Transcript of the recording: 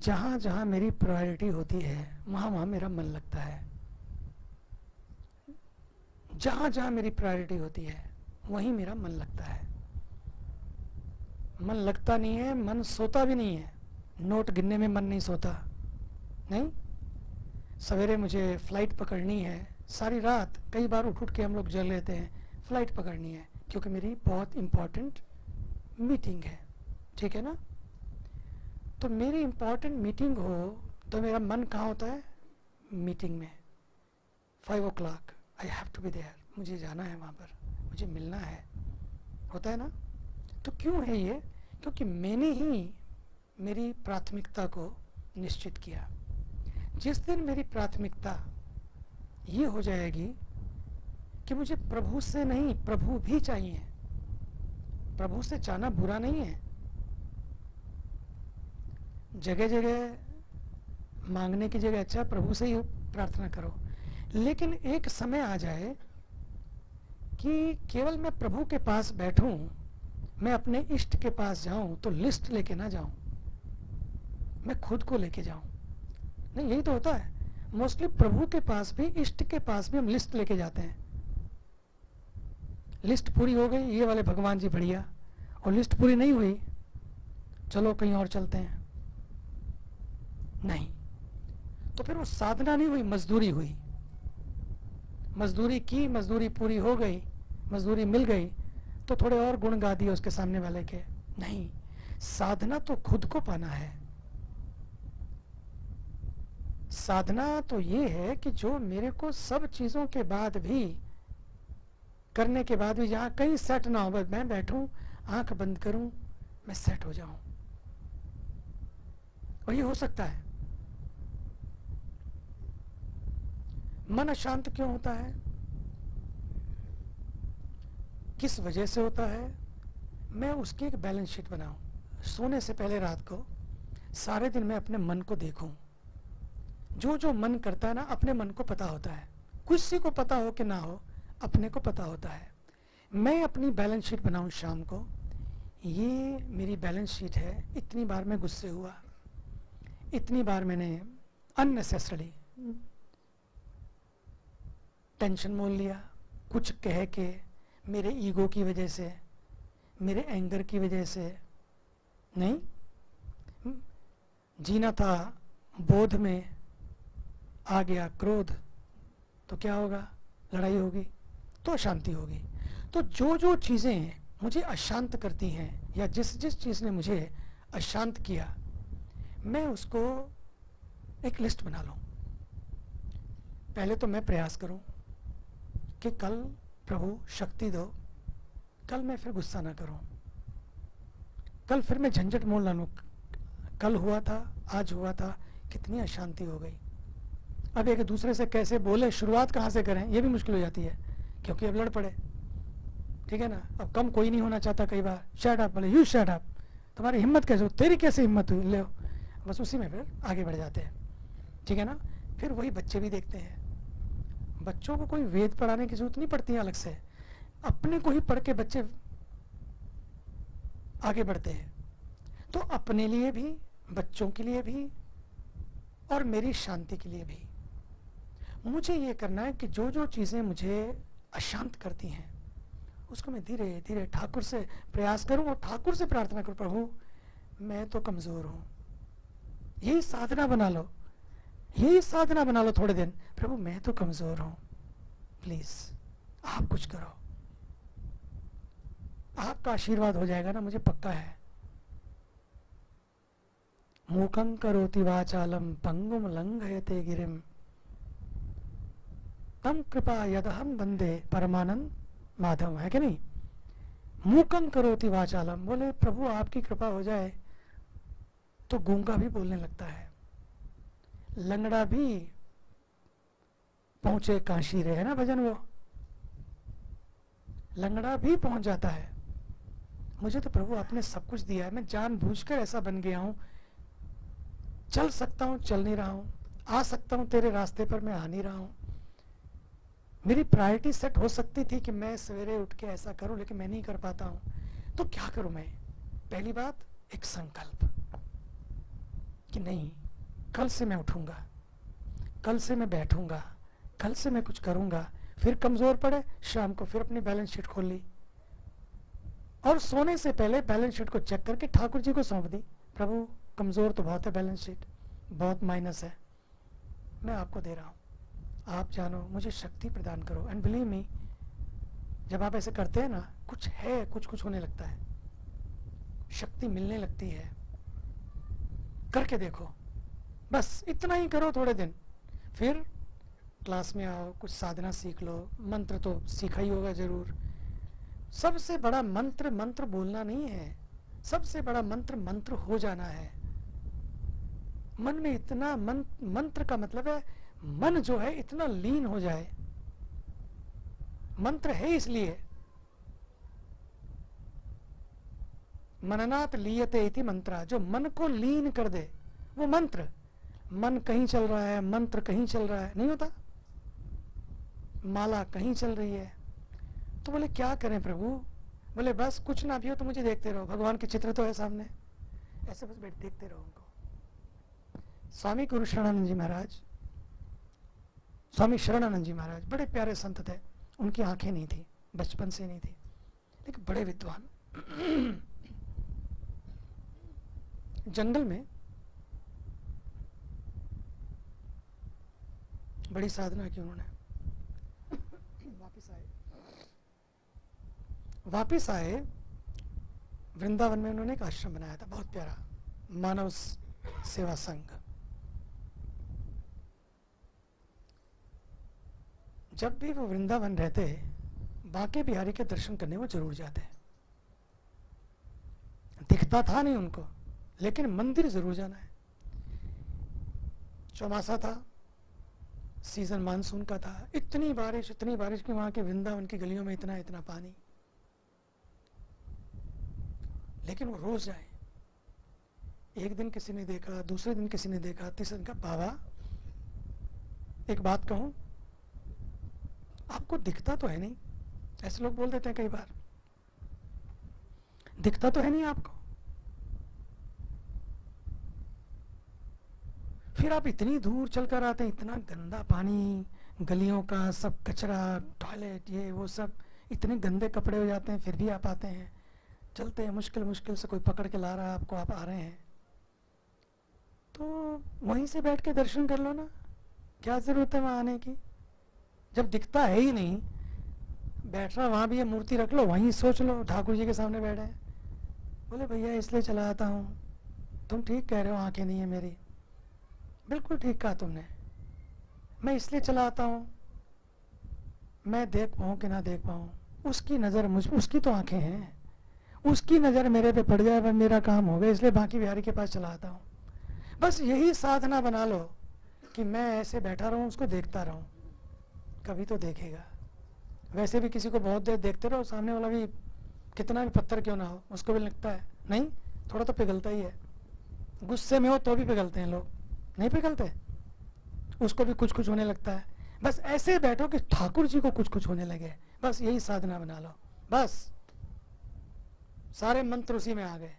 जहाँ जहाँ मेरी प्रायोरिटी होती है वहाँ वहाँ मेरा मन लगता है। जहाँ जहाँ मेरी प्रायोरिटी होती है वहीं मेरा मन लगता है। मन लगता नहीं है, मन सोता भी नहीं है। नोट गिनने में मन नहीं सोता, नहीं। सवेरे मुझे फ़्लाइट पकड़नी है, सारी रात कई बार उठ उठ के हम लोग जग लेते हैं, फ़्लाइट पकड़नी है क्योंकि मेरी बहुत इम्पॉर्टेंट मीटिंग है, ठीक है ना। तो मेरी इम्पॉर्टेंट मीटिंग हो तो मेरा मन कहाँ होता है? मीटिंग में। 5 o'clock I have to be there, मुझे जाना है वहाँ पर, मुझे मिलना है, होता है ना। तो क्यों है ये? क्योंकि मैंने ही मेरी प्राथमिकता को निश्चित किया। जिस दिन मेरी प्राथमिकता ये हो जाएगी कि मुझे प्रभु से नहीं, प्रभु भी चाहिए। प्रभु से चाहना बुरा नहीं है, जगह जगह मांगने की जगह अच्छा प्रभु से ही प्रार्थना करो। लेकिन एक समय आ जाए कि केवल मैं प्रभु के पास बैठूं, मैं अपने इष्ट के पास जाऊं तो लिस्ट लेके ना जाऊं, मैं खुद को लेके जाऊं। नहीं, यही तो होता है मोस्टली। प्रभु के पास भी, इष्ट के पास भी हम लिस्ट लेके जाते हैं। लिस्ट पूरी हो गई, ये वाले भगवान जी बढ़िया, और लिस्ट पूरी नहीं हुई, चलो कहीं और चलते हैं। नहीं, तो फिर वो साधना नहीं हुई, मजदूरी हुई। मजदूरी की, मजदूरी पूरी हो गई, मजदूरी मिल गई तो थोड़े और गुण गा दिए उसके सामने वाले के। नहीं, साधना तो खुद को पाना है। साधना तो ये है कि जो मेरे को सब चीजों के बाद भी, करने के बाद भी, जहां कहीं सेट ना हो, बस मैं बैठूं, आंख बंद करूं, मैं सेट हो जाऊं। और ये हो सकता है। मन अशांत क्यों होता है? किस वजह से होता है? मैं उसकी एक बैलेंस शीट बनाऊं। सोने से पहले रात को सारे दिन मैं अपने मन को देखूं। जो जो मन करता है ना, अपने मन को पता होता है। किसी को पता हो कि ना हो, अपने को पता होता है। मैं अपनी बैलेंस शीट बनाऊं शाम को, ये मेरी बैलेंस शीट है। इतनी बार मैं गुस्से हुआ, इतनी बार मैंने अननेसेसरी टेंशन मोल लिया, कुछ कह के, मेरे ईगो की वजह से, मेरे एंगर की वजह से। नहीं, जीना था बोध में, आ गया क्रोध, तो क्या होगा? लड़ाई होगी, तो अशांति होगी। तो जो जो चीज़ें मुझे अशांत करती हैं, या जिस जिस चीज़ ने मुझे अशांत किया, मैं उसको एक लिस्ट बना लूँ। पहले तो मैं प्रयास करूं कि कल प्रभु शक्ति दो, कल मैं फिर गुस्सा ना करूं, कल फिर मैं झंझट मोल ना लूं। कल हुआ था, आज हुआ था, कितनी अशांति हो गई। अब एक दूसरे से कैसे बोले, शुरुआत कहाँ से करें, ये भी मुश्किल हो जाती है, क्योंकि अब लड़ पड़े, ठीक है ना। अब कम कोई नहीं होना चाहता, कई बार शट अप, बोले यू शट अप, तुम्हारी हिम्मत कैसे हो, तेरी कैसे हिम्मत हुई, ले, बस उसी में फिर आगे बढ़ जाते हैं, ठीक है ना। फिर वही बच्चे भी देखते हैं। बच्चों को कोई वेद पढ़ाने की जरूरत नहीं पड़ती है अलग से, अपने को ही पढ़ के बच्चे आगे बढ़ते हैं। तो अपने लिए भी, बच्चों के लिए भी, और मेरी शांति के लिए भी मुझे ये करना है कि जो जो चीज़ें मुझे अशांत करती हैं उसको मैं धीरे धीरे ठाकुर से प्रयास करूं, और ठाकुर से प्रार्थना करूं, प्रभु मैं तो कमज़ोर हूं। यही साधना बना लो, यही साधना बना लो थोड़े दिन, प्रभु मैं तो कमज़ोर हूं, प्लीज़ आप कुछ करो। आपका आशीर्वाद हो जाएगा ना, मुझे पक्का है। मूकं करोति वाचालम पंगुम लंघयते गिरिम तम कृपा यदहम वंदे परमानंद माधव, है कि नहीं। मूकं करोति वाचालम, बोले प्रभु आपकी कृपा हो जाए तो गूंगा भी बोलने लगता है, लंगड़ा भी पहुंचे काशी रहे, है ना भजन, वो लंगड़ा भी पहुंच जाता है। मुझे तो प्रभु आपने सब कुछ दिया है, मैं जानबूझकर ऐसा बन गया हूं, चल सकता हूं चल नहीं रहा हूं, आ सकता हूं तेरे रास्ते पर मैं आ नहीं रहा हूं, मेरी प्रायोरिटी सेट हो सकती थी कि मैं सवेरे उठ के ऐसा करूं, लेकिन मैं नहीं कर पाता हूं। तो क्या करूं मैं? पहली बात, एक संकल्प कि नहीं, कल से मैं उठूंगा, कल से मैं बैठूंगा, कल से मैं कुछ करूंगा। फिर कमजोर पड़े, शाम को फिर अपनी बैलेंस शीट खोल ली और सोने से पहले बैलेंस शीट को चेक करके ठाकुर जी को सौंप दी। प्रभु, कमजोर तो बहुत है, बैलेंस शीट बहुत माइनस है, मैं आपको दे रहा हूं, आप जानो, मुझे शक्ति प्रदान करो। एंड बिलीव मी, जब आप ऐसे करते हैं ना, कुछ है, कुछ होने लगता है, शक्ति मिलने लगती है। करके देखो, बस इतना ही करो थोड़े दिन, फिर क्लास में आओ, कुछ साधना सीख लो। मंत्र तो सीखा ही होगा जरूर। सबसे बड़ा मंत्र मंत्र बोलना नहीं है, सबसे बड़ा मंत्र मंत्र हो जाना है। मन में इतना मंत्र का मतलब है मन जो है इतना लीन हो जाए। मंत्र है इसलिए मननात लीयते इति मंत्रा, जो मन को लीन कर दे वो मंत्र। मन कहीं चल रहा है, मंत्र कहीं चल रहा है, नहीं होता, माला कहीं चल रही है। तो बोले क्या करें प्रभु? बोले बस कुछ ना भी हो तो मुझे देखते रहो, भगवान के चित्र तो है सामने, ऐसे बस बैठ देखते रहो उनको। स्वामी गुरु शरणानंद जी महाराज, स्वामी शरणानंद जी महाराज बड़े प्यारे संत थे। उनकी आंखें नहीं थी, बचपन से नहीं थी, लेकिन बड़े विद्वान। जंगल में बड़ी साधना की उन्होंने। वापिस आए वृंदावन में उन्होंने एक आश्रम बनाया था, बहुत प्यारा, मानव सेवा संघ। जब भी वो वृंदावन रहते, बांके बिहारी के दर्शन करने वो जरूर जाते। दिखता था नहीं उनको, लेकिन मंदिर जरूर जाना है। चौमासा था, सीजन मानसून का था, इतनी बारिश कि वहां के वृंदावन की गलियों में इतना इतना पानी, लेकिन वो रोज जाए। एक दिन किसी ने देखा, दूसरे दिन किसी ने देखा, तीसरे दिन का, बाबा एक बात कहूं, आपको दिखता तो है नहीं, ऐसे लोग बोल देते हैं कई बार, दिखता तो है नहीं आपको, फिर आप इतनी दूर चलकर आते हैं, इतना गंदा पानी, गलियों का सब कचरा, टॉयलेट, ये वो सब, इतने गंदे कपड़े हो जाते हैं, फिर भी आप आते हैं, चलते हैं, मुश्किल से कोई पकड़ के ला रहा है आपको, आप आ रहे हैं, तो वहीं से बैठ के दर्शन कर लो ना, क्या जरूरत है वहां आने की? जब दिखता है ही नहीं, बैठना वहां भी है, मूर्ति रख लो, वहीं सोच लो ठाकुर जी के सामने बैठे हैं। बोले भैया इसलिए चला आता हूँ। तुम ठीक कह रहे हो, आंखें नहीं है मेरी, बिल्कुल ठीक कहा तुमने, मैं इसलिए चला आता हूँ, मैं देख पाऊँ कि ना देख पाऊँ, उसकी नज़र मुझ, उसकी तो आंखें हैं, उसकी नज़र मेरे पे पड़ जाए, मेरा काम हो गया, इसलिए बांके बिहारी के पास चला आता हूँ। बस यही साधना बना लो कि मैं ऐसे बैठा रहूँ, उसको देखता रहूँ, कभी तो देखेगा। वैसे भी किसी को बहुत देर देखते रहो, सामने वाला भी कितना भी पत्थर क्यों ना हो, उसको भी लगता है नहीं, थोड़ा तो पिघलता ही है। गुस्से में हो तो भी पिघलते हैं लोग, नहीं पिघलते, उसको भी कुछ होने लगता है। बस ऐसे बैठो कि ठाकुर जी को कुछ होने लगे, बस यही साधना बना लो, बस सारे मंत्र उसी में आ गए।